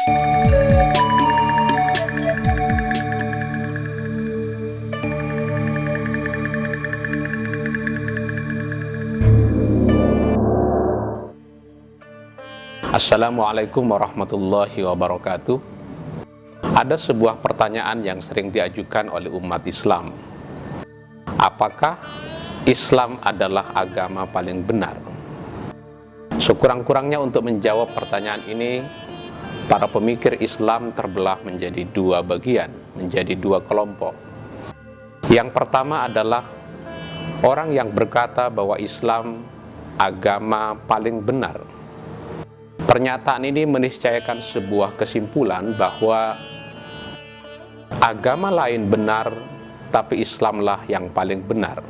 Assalamualaikum warahmatullahi wabarakatuh. Ada sebuah pertanyaan yang sering diajukan oleh umat Islam. Apakah Islam adalah agama paling benar? Sekurang-kurangnya untuk menjawab pertanyaan ini, para pemikir Islam terbelah menjadi dua bagian, menjadi dua kelompok. Yang pertama adalah orang yang berkata bahwa Islam agama paling benar. Pernyataan ini meniscayakan sebuah kesimpulan bahwa agama lain benar, tapi Islamlah yang paling benar.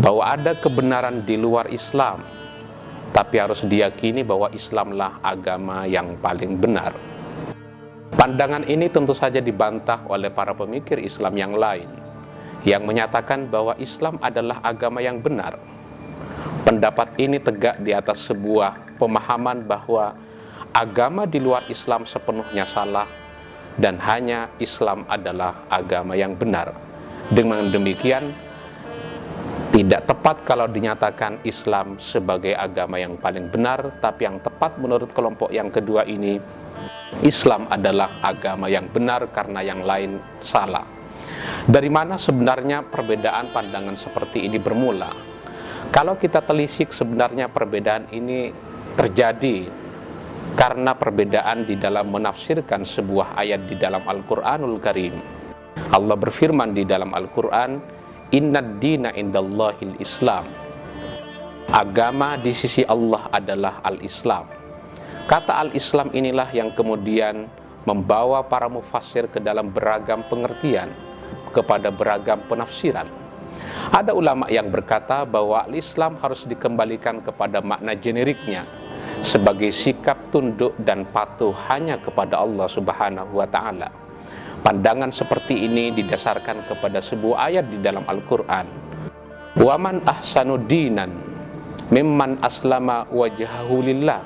Bahwa ada kebenaran di luar Islam, tapi harus diyakini bahwa Islamlah agama yang paling benar. Pandangan ini tentu saja dibantah oleh para pemikir Islam yang lain, yang menyatakan bahwa Islam adalah agama yang benar. Pendapat ini tegak di atas sebuah pemahaman bahwa agama di luar Islam sepenuhnya salah dan hanya Islam adalah agama yang benar. Dengan demikian, tidak tepat kalau dinyatakan Islam sebagai agama yang paling benar, tapi yang tepat menurut kelompok yang kedua ini, Islam adalah agama yang benar karena yang lain salah. Dari mana sebenarnya perbedaan pandangan seperti ini bermula? Kalau kita telisik, sebenarnya perbedaan ini terjadi karena perbedaan di dalam menafsirkan sebuah ayat di dalam Al-Quranul Karim. Allah berfirman di dalam Al-Quran, "Innad dina indallahil Islam." Agama di sisi Allah adalah Al-Islam. Kata Al-Islam inilah yang kemudian membawa para mufassir ke dalam beragam pengertian, kepada beragam penafsiran. Ada ulama yang berkata bahwa Al-Islam harus dikembalikan kepada makna generiknya sebagai sikap tunduk dan patuh hanya kepada Allah Subhanahu wa ta'ala. Pandangan seperti ini didasarkan kepada sebuah ayat di dalam Al-Quran. "Wa man ahsanu dinan mimman aslama wajhahu lillah."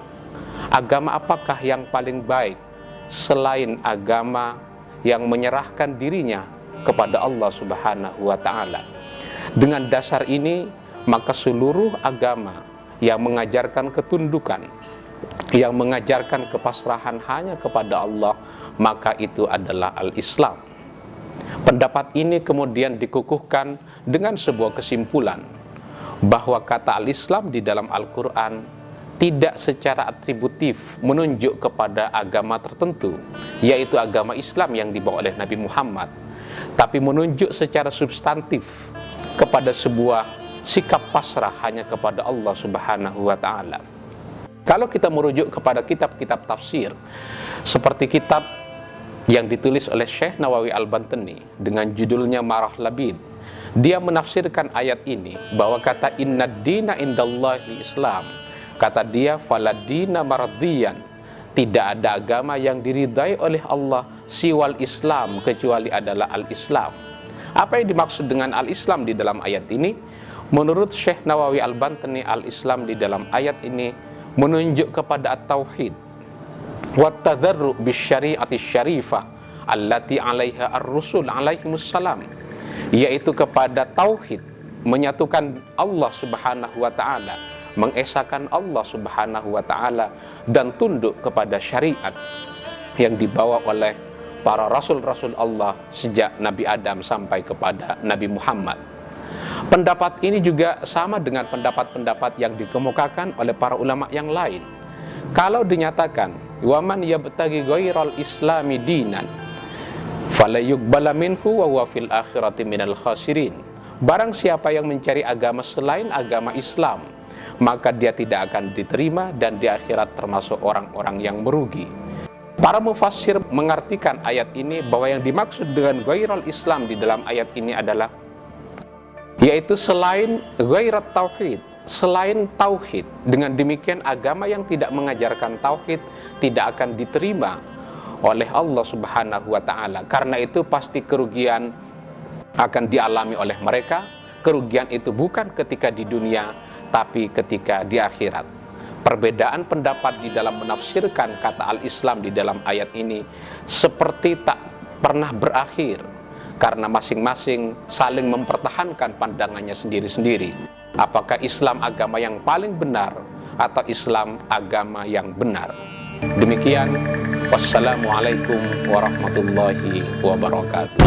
Agama apakah yang paling baik selain agama yang menyerahkan dirinya kepada Allah Subhanahu wa ta'ala? Dengan dasar ini, maka seluruh agama yang mengajarkan ketundukan, yang mengajarkan kepasrahan hanya kepada Allah, maka itu adalah Al-Islam. Pendapat ini kemudian dikukuhkan dengan sebuah kesimpulan bahwa kata Al-Islam di dalam Al-Quran tidak secara atributif menunjuk kepada agama tertentu, yaitu agama Islam yang dibawa oleh Nabi Muhammad, tapi menunjuk secara substantif kepada sebuah sikap pasrah hanya kepada Allah Subhanahu wa ta'ala. Kalau kita merujuk kepada kitab-kitab tafsir seperti kitab yang ditulis oleh Syekh Nawawi Al-Bantani dengan judulnya Marah Labid, dia menafsirkan ayat ini bahwa kata "Innad dina indallahil Islam", kata dia "faladina mardiyan", tidak ada agama yang diridai oleh Allah siwal Islam kecuali adalah Al-Islam. Apa yang dimaksud dengan Al-Islam di dalam ayat ini? Menurut Syekh Nawawi Al-Bantani, Al-Islam di dalam ayat ini menunjuk kepada at-tauhid wa tadzarru bisyari'ati syarifah allati 'alaiha ar-rusul 'alaihimussalam, yaitu kepada tauhid, menyatukan Allah Subhanahu wa ta'ala, mengesahkan Allah Subhanahu wa ta'ala, dan tunduk kepada syariat yang dibawa oleh para rasul-rasul Allah sejak Nabi Adam sampai kepada Nabi Muhammad. Pendapat ini juga sama dengan pendapat-pendapat yang dikemukakan oleh para ulama yang lain. Kalau dinyatakan "Waman yabtaghi ghairal islami dinan fala yuqbala minhu wa huwa fil akhirati minal khasirin." Barang siapa yang mencari agama selain agama Islam, maka dia tidak akan diterima dan di akhirat termasuk orang-orang yang merugi. Para mufassir mengartikan ayat ini bahwa yang dimaksud dengan ghairal Islam di dalam ayat ini adalah yaitu selain ghairat tauhid, selain tauhid. Dengan demikian agama yang tidak mengajarkan tauhid tidak akan diterima oleh Allah Subhanahu wa ta'ala. Karena itu pasti kerugian akan dialami oleh mereka. Kerugian itu bukan ketika di dunia, tapi ketika di akhirat. perbedaan pendapat di dalam menafsirkan kata al-Islam di dalam ayat ini seperti tak pernah berakhir, karena masing-masing saling mempertahankan pandangannya sendiri-sendiri. Apakah Islam agama yang paling benar atau Islam agama yang benar? Demikian, wassalamualaikum warahmatullahi wabarakatuh.